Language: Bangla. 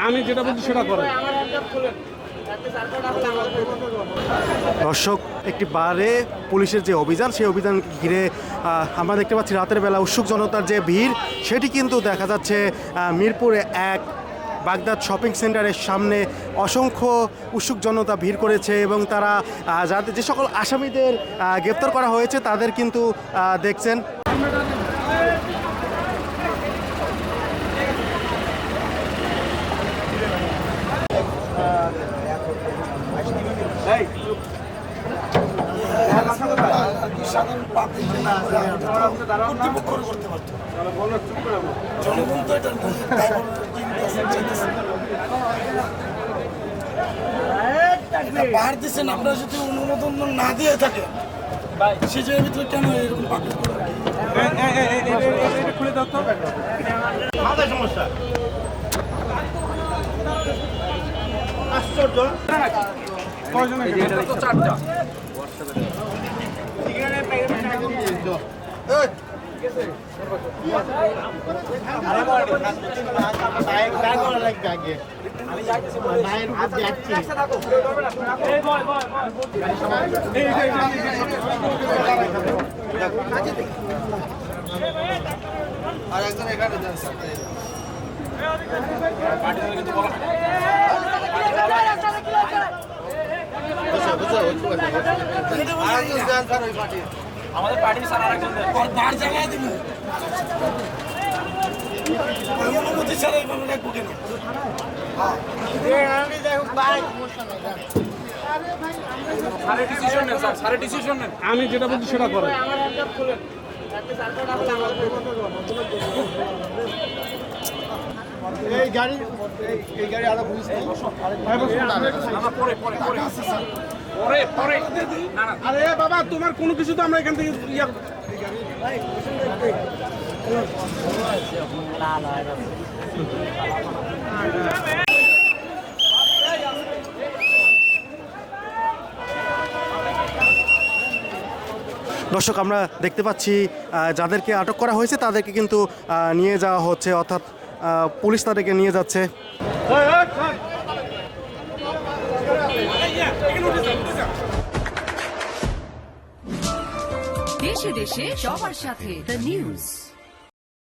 আমি যেটা বলছি সেটা করে। দর্শক, একটি বারে পুলিশের যে অভিযান, সেই অভিযান ঘিরে আমরা দেখতে পাচ্ছি রাতের বেলা উৎসুক জনতার যে ভিড়, সেটি কিন্তু দেখা যাচ্ছে মিরপুরে 1 বাগদাদ শপিং সেন্টারের সামনে অসংখ্য উৎসুক জনতা ভিড় করেছে এবং তারা যাদের যে সকল আসামিদের গ্রেপ্তার করা হয়েছে তাদের কিন্তু দেখছেন। পাহাড় দিচ্ছেন, আপনারা যদি অনুমোদন না দিয়ে থাকে সে জায়গার ভিতরে কেন এরকম খুলে দাও তো। মাথায় সমস্যা আশ্চর্য। আর একজন এখানে আমাদের পার্টির স্যার আরেকজন বার জায়গায় দিব অনুমতি ছাড়া এইভাবে রাখবো কেন? আমি যেটা বলছি সেটা করে। এই গাড়ি আরো পুলিশ আরে বাবা, তোমার কোনো কিছু তো আমরা এখান থেকে দর্শক, আমরা দেখতে পাচ্ছি যাদেরকে আটক করা হয়েছে তাদেরকে কিন্তু নিয়ে যাওয়া হচ্ছে, অর্থাৎ পুলিশ তাদেরকে নিয়ে যাচ্ছে। দেশে দেশে সবার সাথে দ্য নিউজ।